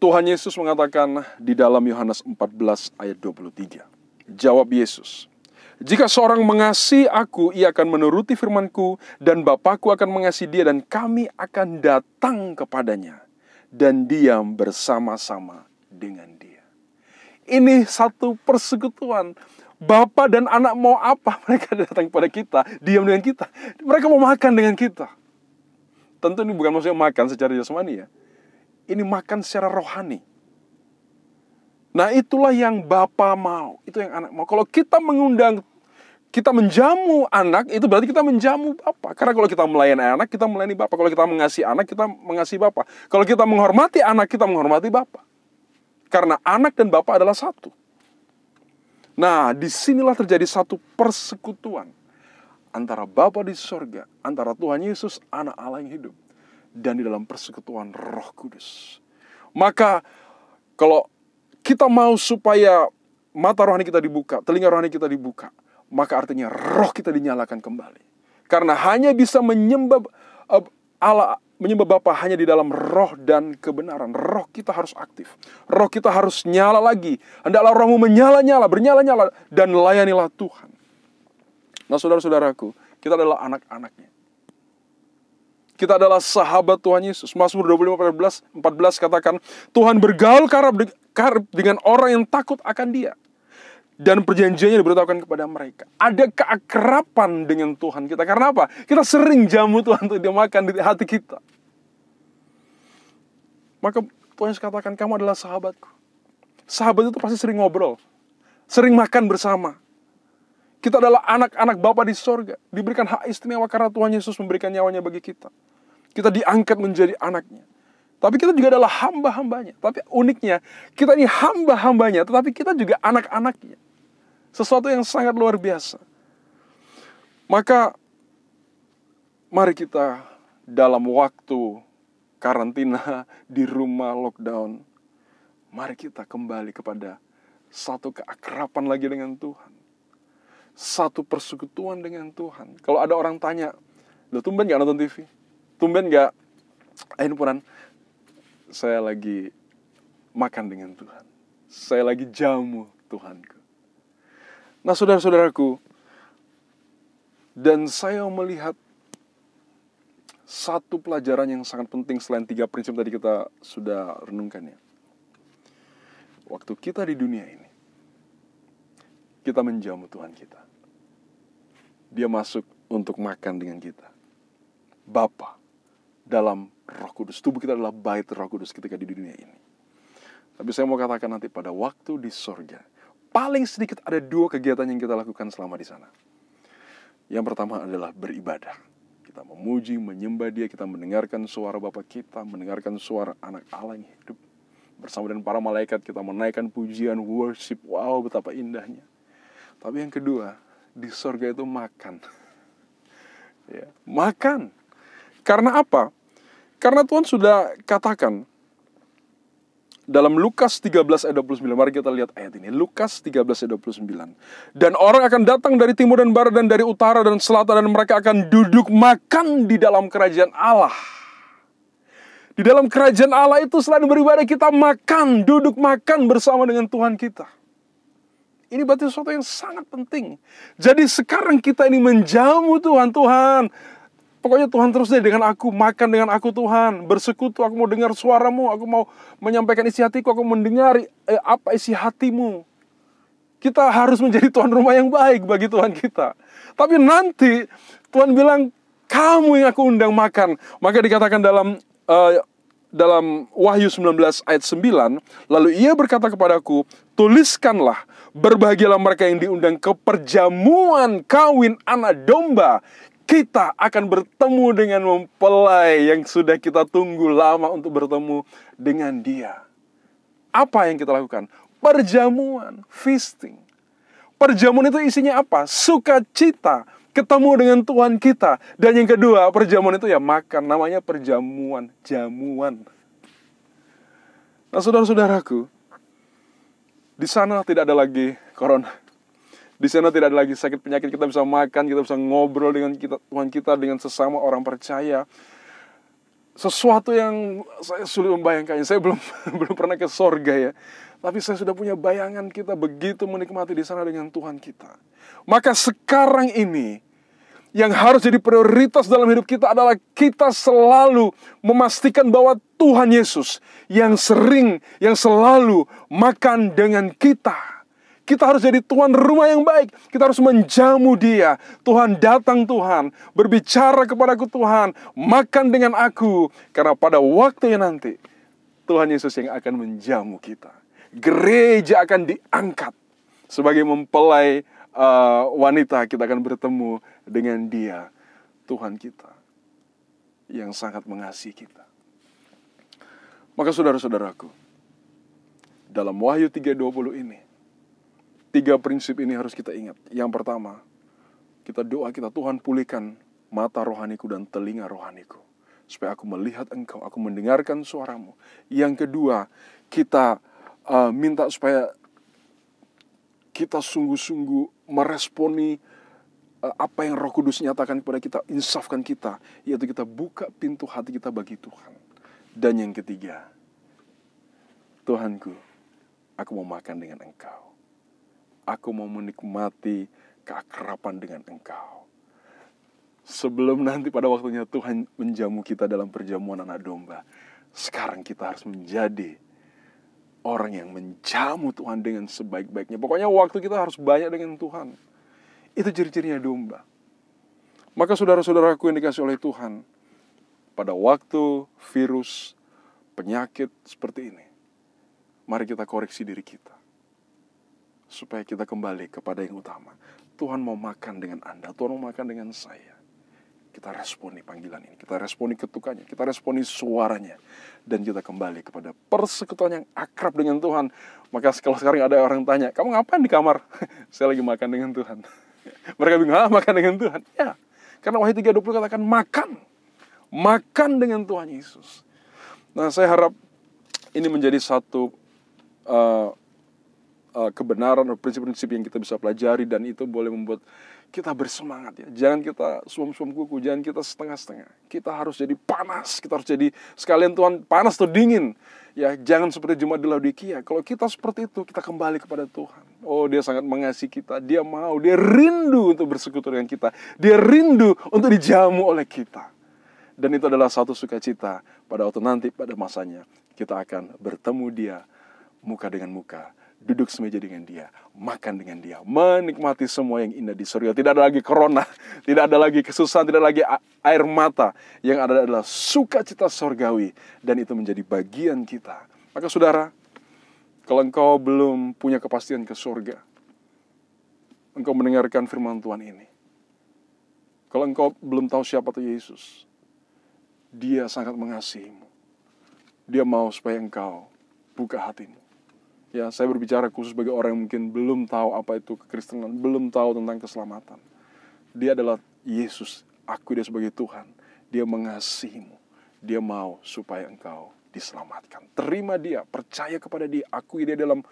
Tuhan Yesus mengatakan di dalam Yohanes 14 ayat 23. Jawab Yesus, jika seorang mengasihi aku, ia akan menuruti firman-Ku, dan Bapa-Ku akan mengasihi dia, dan kami akan datang kepadanya, dan diam bersama-sama dengan dia. Ini satu persekutuan. Bapa dan anak mau apa? Mereka datang kepada kita, diam dengan kita. Mereka mau makan dengan kita. Tentu ini bukan maksudnya makan secara jasmani ya. Ini makan secara rohani. Nah itulah yang Bapa mau. Itu yang anak mau. Kalau kita mengundang, kita menjamu anak, itu berarti kita menjamu Bapa. Karena kalau kita melayani anak, kita melayani Bapa. Kalau kita mengasihi anak, kita mengasihi Bapa. Kalau kita menghormati anak, kita menghormati Bapa. Karena anak dan Bapa adalah satu. Nah disinilah terjadi satu persekutuan. Antara Bapa di sorga, antara Tuhan Yesus, anak Allah yang hidup. Dan di dalam persekutuan Roh Kudus. Maka kalau kita mau supaya mata rohani kita dibuka, telinga rohani kita dibuka, maka artinya roh kita dinyalakan kembali. Karena hanya bisa menyembah Allah, menyembah Bapa hanya di dalam roh dan kebenaran. Roh kita harus aktif. Roh kita harus nyala lagi. Hendaklah rohmu menyala-nyala, bernyala-nyala, dan layanilah Tuhan. Nah saudara-saudaraku, kita adalah anak-anaknya. Kita adalah sahabat Tuhan Yesus. Mazmur 25:14 katakan, Tuhan bergaul karib dengan orang yang takut akan Dia. Dan perjanjiannya diberitahukan kepada mereka. Ada keakraban dengan Tuhan kita. Karena apa? Kita sering jamu Tuhan untuk dia makan di hati kita. Maka Tuhan Yesus katakan, kamu adalah sahabatku. Sahabat itu pasti sering ngobrol, sering makan bersama. Kita adalah anak-anak Bapa di sorga, diberikan hak istimewa karena Tuhan Yesus memberikan nyawanya bagi kita. Kita diangkat menjadi anaknya. Tapi kita juga adalah hamba-hambanya. Tapi uniknya, kita ini hamba-hambanya, tetapi kita juga anak-anaknya. Sesuatu yang sangat luar biasa. Maka, mari kita dalam waktu karantina di rumah lockdown, mari kita kembali kepada satu keakraban lagi dengan Tuhan. Satu persekutuan dengan Tuhan. Kalau ada orang tanya, lo tumben gak nonton TV? Tumben gak handphonean? Saya lagi makan dengan Tuhan. Saya lagi jamu Tuhanku. Nah, saudara-saudaraku, dan saya melihat satu pelajaran yang sangat penting selain 3 prinsip tadi kita sudah renungkannya. Waktu kita di dunia ini, kita menjamu Tuhan kita. Dia masuk untuk makan dengan kita. Bapa dalam Roh Kudus. Tubuh kita adalah bait Roh Kudus ketika di dunia ini. Tapi saya mau katakan nanti pada waktu di sorga, paling sedikit ada 2 kegiatan yang kita lakukan selama di sana. Yang pertama adalah beribadah. Kita memuji, menyembah Dia, kita mendengarkan suara Bapa kita, mendengarkan suara anak Allah yang hidup. Bersama dengan para malaikat kita menaikkan pujian, worship, wow betapa indahnya. Tapi yang kedua, di sorga itu makan. Ya, makan. Karena apa? Karena Tuhan sudah katakan dalam Lukas 13 ayat 29. Mari kita lihat ayat ini. Lukas 13 ayat 29. Dan orang akan datang dari timur dan barat dan dari utara dan selatan, dan mereka akan duduk makan di dalam kerajaan Allah. Di dalam kerajaan Allah itu selain beribadah, kita makan, duduk makan bersama dengan Tuhan kita. Ini berarti sesuatu yang sangat penting. Jadi sekarang kita ini menjamu Tuhan. Tuhan, pokoknya Tuhan terus deh dengan aku, makan dengan aku Tuhan, bersekutu, aku mau dengar suaramu, aku mau menyampaikan isi hatiku, aku mendengar apa isi hatimu. Kita harus menjadi tuan rumah yang baik bagi Tuhan kita. Tapi nanti Tuhan bilang, kamu yang aku undang makan. Maka dikatakan dalam Wahyu 19 ayat 9, lalu ia berkata kepadaku, tuliskanlah, berbahagialah mereka yang diundang ke perjamuan kawin anak domba. Kita akan bertemu dengan mempelai yang sudah kita tunggu lama untuk bertemu dengan Dia. Apa yang kita lakukan? Perjamuan, feasting. Perjamuan itu isinya apa? Sukacita, ketemu dengan Tuhan kita. Dan yang kedua, perjamuan itu ya makan. Namanya perjamuan, jamuan. Nah, saudara-saudaraku, di sana tidak ada lagi corona. Di sana tidak ada lagi sakit penyakit, kita bisa makan, kita bisa ngobrol dengan Tuhan kita, dengan sesama orang percaya. Sesuatu yang saya sulit membayangkannya. Saya belum pernah ke sorga ya. Tapi saya sudah punya bayangan kita begitu menikmati di sana dengan Tuhan kita. Maka sekarang ini, yang harus jadi prioritas dalam hidup kita adalah kita selalu memastikan bahwa Tuhan Yesus yang selalu makan dengan kita. Kita harus jadi tuan rumah yang baik. Kita harus menjamu Dia. Tuhan datang Tuhan, berbicara kepadaku Tuhan, makan dengan aku. Karena pada waktunya nanti, Tuhan Yesus yang akan menjamu kita. Gereja akan diangkat sebagai mempelai wanita. Kita akan bertemu dengan Dia, Tuhan kita, yang sangat mengasihi kita. Maka saudara-saudaraku, dalam Wahyu 3:20 ini, 3 prinsip ini harus kita ingat. Yang pertama, kita doa kita, Tuhan pulihkan mata rohaniku dan telinga rohaniku, supaya aku melihat Engkau, aku mendengarkan suaramu. Yang kedua, kita minta supaya kita sungguh-sungguh meresponi apa yang Roh Kudus nyatakan kepada kita, insafkan kita, yaitu kita buka pintu hati kita bagi Tuhan. Dan yang ketiga, Tuhanku, aku mau makan dengan Engkau. Aku mau menikmati keakraban dengan Engkau. Sebelum nanti pada waktunya Tuhan menjamu kita dalam perjamuan anak domba, sekarang kita harus menjadi orang yang menjamu Tuhan dengan sebaik-baiknya. Pokoknya waktu kita harus banyak dengan Tuhan. Itu ciri-cirinya domba. Maka saudara-saudaraku yang dikasih oleh Tuhan, pada waktu virus penyakit seperti ini, mari kita koreksi diri kita, supaya kita kembali kepada yang utama. Tuhan mau makan dengan Anda, Tuhan mau makan dengan saya. Kita responi panggilan ini, kita responi ketukannya, kita responi suaranya, dan kita kembali kepada persekutuan yang akrab dengan Tuhan. Maka kalau sekarang ada orang tanya, kamu ngapain di kamar? Saya lagi makan dengan Tuhan. Mereka bingung, makan dengan Tuhan? Ya, karena Wahyu 3:20 katakan makan. Makan dengan Tuhan Yesus. Nah, saya harap ini menjadi satu kebenaran atau prinsip-prinsip yang kita bisa pelajari, dan itu boleh membuat kita bersemangat ya. Jangan kita suam-suam kuku, jangan kita setengah-setengah. Kita harus jadi panas, kita harus jadi sekalian Tuhan panas atau dingin. Ya, jangan seperti jemaat di Laodikia. Kalau kita seperti itu, kita kembali kepada Tuhan. Oh, Dia sangat mengasihi kita. Dia mau, Dia rindu untuk bersekutu dengan kita. Dia rindu untuk dijamu oleh kita. Dan itu adalah satu sukacita pada waktu nanti, pada masanya kita akan bertemu Dia muka dengan muka, duduk semeja dengan Dia, makan dengan Dia, menikmati semua yang indah di surga. Tidak ada lagi corona, tidak ada lagi kesusahan, tidak ada lagi air mata. Yang ada adalah sukacita surgawi, dan itu menjadi bagian kita. Maka saudara, kalau engkau belum punya kepastian ke surga, engkau mendengarkan firman Tuhan ini. Kalau engkau belum tahu siapa itu Yesus, Dia sangat mengasihimu. Dia mau supaya engkau buka hatimu. Ya, saya berbicara khusus bagi orang yang mungkin belum tahu apa itu kekristenan, belum tahu tentang keselamatan. Dia adalah Yesus, akui Dia sebagai Tuhan. Dia mengasihimu. Dia mau supaya engkau diselamatkan. Terima Dia, percaya kepada Dia, akui Dia dalam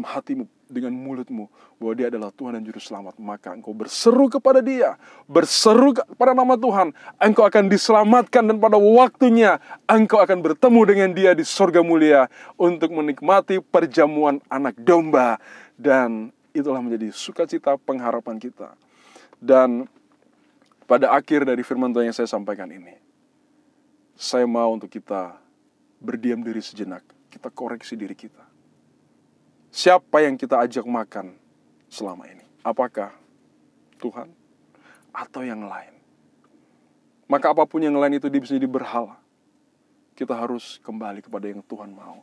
hatimu, dengan mulutmu, bahwa Dia adalah Tuhan dan Juru Selamat. Maka engkau berseru kepada Dia, berseru kepada nama Tuhan, engkau akan diselamatkan, dan pada waktunya engkau akan bertemu dengan Dia di surga mulia untuk menikmati perjamuan anak domba. Dan itulah menjadi sukacita pengharapan kita. Dan pada akhir dari firman Tuhan yang saya sampaikan ini, saya mau untuk kita berdiam diri sejenak, kita koreksi diri kita. Siapa yang kita ajak makan selama ini? Apakah Tuhan atau yang lain? Maka apapun yang lain itu bisa jadi berhala. Kita harus kembali kepada yang Tuhan mau.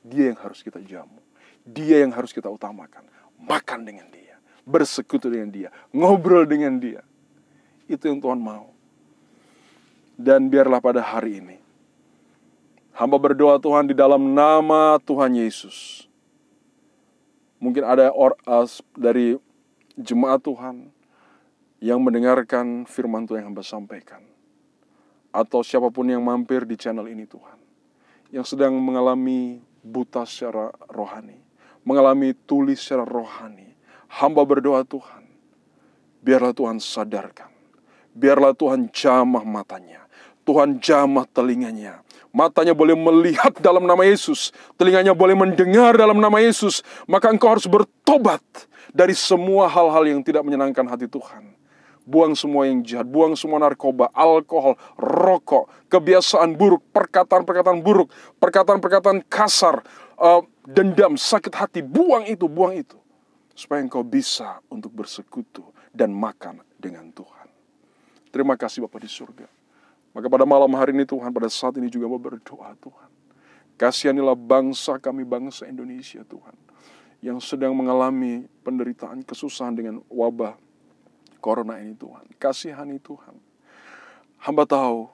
Dia yang harus kita jamu. Dia yang harus kita utamakan. Makan dengan Dia, bersekutu dengan Dia, ngobrol dengan Dia. Itu yang Tuhan mau. Dan biarlah pada hari ini hamba berdoa Tuhan di dalam nama Tuhan Yesus. Mungkin ada dari jemaat Tuhan yang mendengarkan firman Tuhan yang hamba sampaikan, atau siapapun yang mampir di channel ini Tuhan, yang sedang mengalami buta secara rohani, mengalami tuli secara rohani. Hamba berdoa Tuhan, biarlah Tuhan sadarkan, biarlah Tuhan jamah matanya, Tuhan jamah telinganya. Matanya boleh melihat dalam nama Yesus, telinganya boleh mendengar dalam nama Yesus. Maka engkau harus bertobat dari semua hal-hal yang tidak menyenangkan hati Tuhan. Buang semua yang jahat, buang semua narkoba, alkohol, rokok, kebiasaan buruk, perkataan-perkataan buruk, perkataan-perkataan kasar, dendam, sakit hati. Buang itu, buang itu. Supaya engkau bisa untuk bersekutu dan makan dengan Tuhan. Terima kasih Bapa di surga. Maka pada malam hari ini Tuhan, pada saat ini juga mau berdoa Tuhan. Kasihanilah bangsa kami, bangsa Indonesia Tuhan, yang sedang mengalami penderitaan, kesusahan dengan wabah corona ini Tuhan. Kasihani Tuhan. Hamba tahu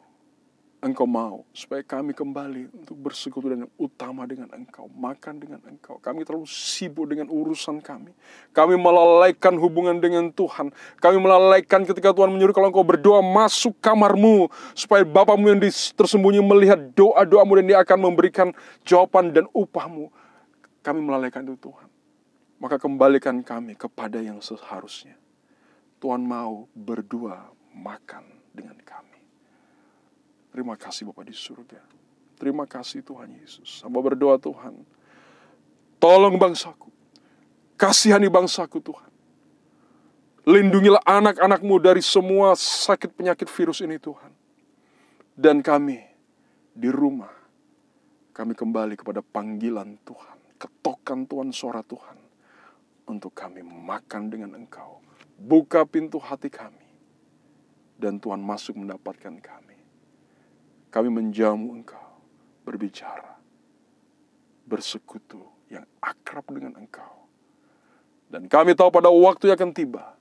Engkau mau supaya kami kembali untuk bersekutu dan yang utama dengan Engkau, makan dengan Engkau. Kami terlalu sibuk dengan urusan kami. Kami melalaikan hubungan dengan Tuhan. Kami melalaikan ketika Tuhan menyuruh kalau Engkau berdoa masuk kamarmu, supaya Bapamu yang tersembunyi melihat doa-doamu dan Dia akan memberikan jawaban dan upahmu. Kami melalaikan itu Tuhan. Maka kembalikan kami kepada yang seharusnya. Tuhan mau berdua makan dengan kami. Terima kasih Bapa di surga. Terima kasih Tuhan Yesus. Hamba berdoa Tuhan, tolong bangsaku. Kasihani bangsaku Tuhan. Lindungilah anak-anakmu dari semua sakit penyakit virus ini Tuhan. Dan kami di rumah, kami kembali kepada panggilan Tuhan. Ketokan Tuhan, suara Tuhan. Untuk kami makan dengan Engkau. Buka pintu hati kami. Dan Tuhan masuk mendapatkan kami. Kami menjamu Engkau. berbicara, bersekutu yang akrab dengan Engkau. Dan kami tahu pada waktu yang akan tiba,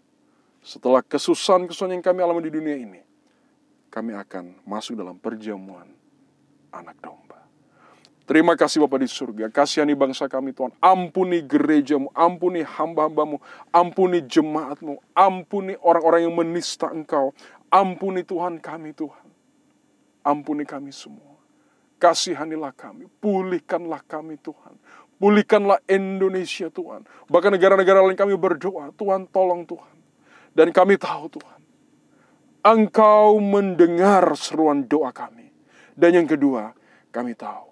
setelah kesusahan-kesusahan yang kami alami di dunia ini, kami akan masuk dalam perjamuan anak domba. Terima kasih Bapa di surga, kasihani bangsa kami Tuhan, ampuni gerejamu, ampuni hamba-hambamu, ampuni jemaatmu, ampuni orang-orang yang menista Engkau, ampuni Tuhan kami Tuhan, ampuni kami semua, kasihanilah kami, pulihkanlah kami Tuhan, pulihkanlah Indonesia Tuhan, bahkan negara-negara lain kami berdoa, Tuhan tolong Tuhan, dan kami tahu Tuhan, Engkau mendengar seruan doa kami, dan yang kedua, kami tahu,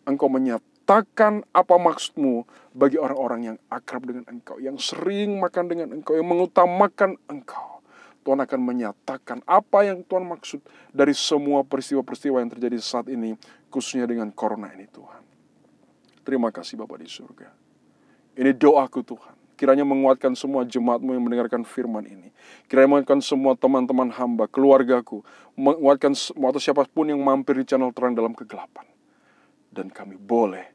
Engkau menyatakan apa maksud-Mu bagi orang-orang yang akrab dengan Engkau, yang sering makan dengan Engkau, yang mengutamakan Engkau. Tuhan akan menyatakan apa yang Tuhan maksud dari semua peristiwa-peristiwa yang terjadi saat ini, khususnya dengan corona ini Tuhan. Terima kasih Bapa di surga. Ini doaku Tuhan. Kiranya menguatkan semua jemaat-Mu yang mendengarkan firman ini. Kiranya menguatkan semua teman-teman hamba, keluargaku. Menguatkan semua atau siapapun yang mampir di channel Terang Dalam Kegelapan. Dan kami boleh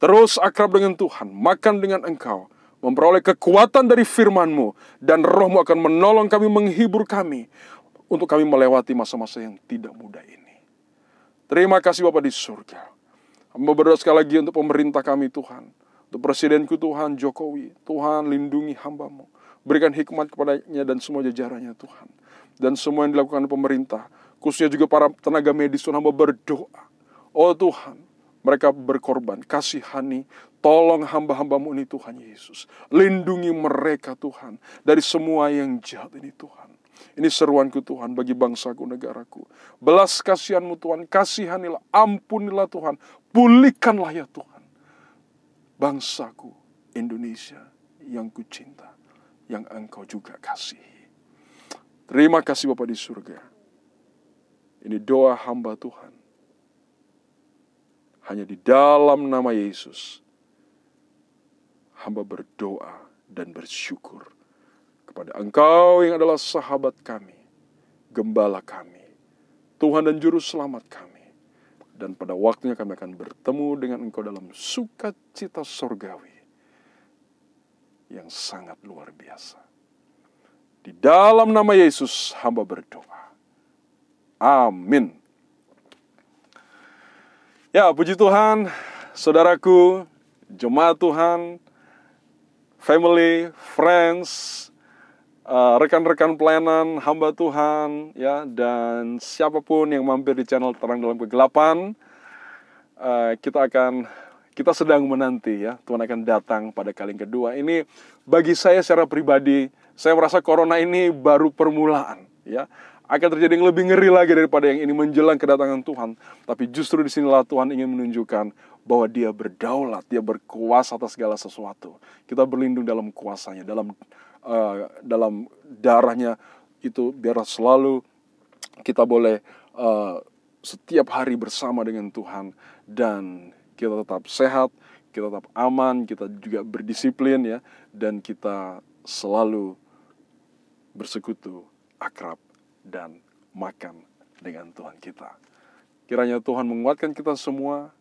terus akrab dengan Tuhan, makan dengan Engkau, memperoleh kekuatan dari firman-Mu, dan Roh-Mu akan menolong kami, menghibur kami, untuk kami melewati masa-masa yang tidak mudah ini. Terima kasih Bapa di surga. Hamba berdoa sekali lagi untuk pemerintah kami Tuhan, untuk Presidenku Tuhan, Jokowi. Tuhan lindungi hamba-Mu, berikan hikmat kepadanya dan semua jajarannya Tuhan. Dan semua yang dilakukan pemerintah, khususnya juga para tenaga medis Tuhan, hamba berdoa. Oh Tuhan, mereka berkorban, kasihani, tolong hamba-hamba-Mu ini Tuhan Yesus. Lindungi mereka Tuhan, dari semua yang jahat ini Tuhan. Ini seruanku Tuhan bagi bangsaku, negaraku. Belas kasihan-Mu Tuhan, kasihanilah, ampunilah Tuhan, pulihkanlah ya Tuhan. Bangsaku, Indonesia, yang kucinta, yang Engkau juga kasihi. Terima kasih Bapa di surga. Ini doa hamba Tuhan. Hanya di dalam nama Yesus, hamba berdoa dan bersyukur kepada Engkau yang adalah sahabat kami, gembala kami, Tuhan dan Juru Selamat kami. Dan pada waktunya kami akan bertemu dengan Engkau dalam sukacita surgawi yang sangat luar biasa. Di dalam nama Yesus, hamba berdoa. Amin. Ya, puji Tuhan, saudaraku, jemaat Tuhan, family, friends, rekan-rekan pelayanan, hamba Tuhan, ya, dan siapapun yang mampir di channel Terang Dalam Kegelapan, kita sedang menanti, ya, Tuhan akan datang pada kali yang kedua. Ini bagi saya secara pribadi, saya merasa corona ini baru permulaan, ya. Akan terjadi yang lebih ngeri lagi daripada yang ini menjelang kedatangan Tuhan. Tapi justru disinilah Tuhan ingin menunjukkan bahwa Dia berdaulat, Dia berkuasa atas segala sesuatu. Kita berlindung dalam kuasanya, dalam darahnya itu, biar selalu kita boleh setiap hari bersama dengan Tuhan. Dan kita tetap sehat, kita tetap aman, kita juga berdisiplin, ya, dan kita selalu bersekutu, akrab, dan makan dengan Tuhan kita. Kiranya Tuhan menguatkan kita semua.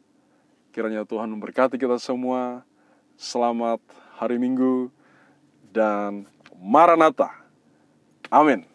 Kiranya Tuhan memberkati kita semua. Selamat hari Minggu dan Maranatha. Amin.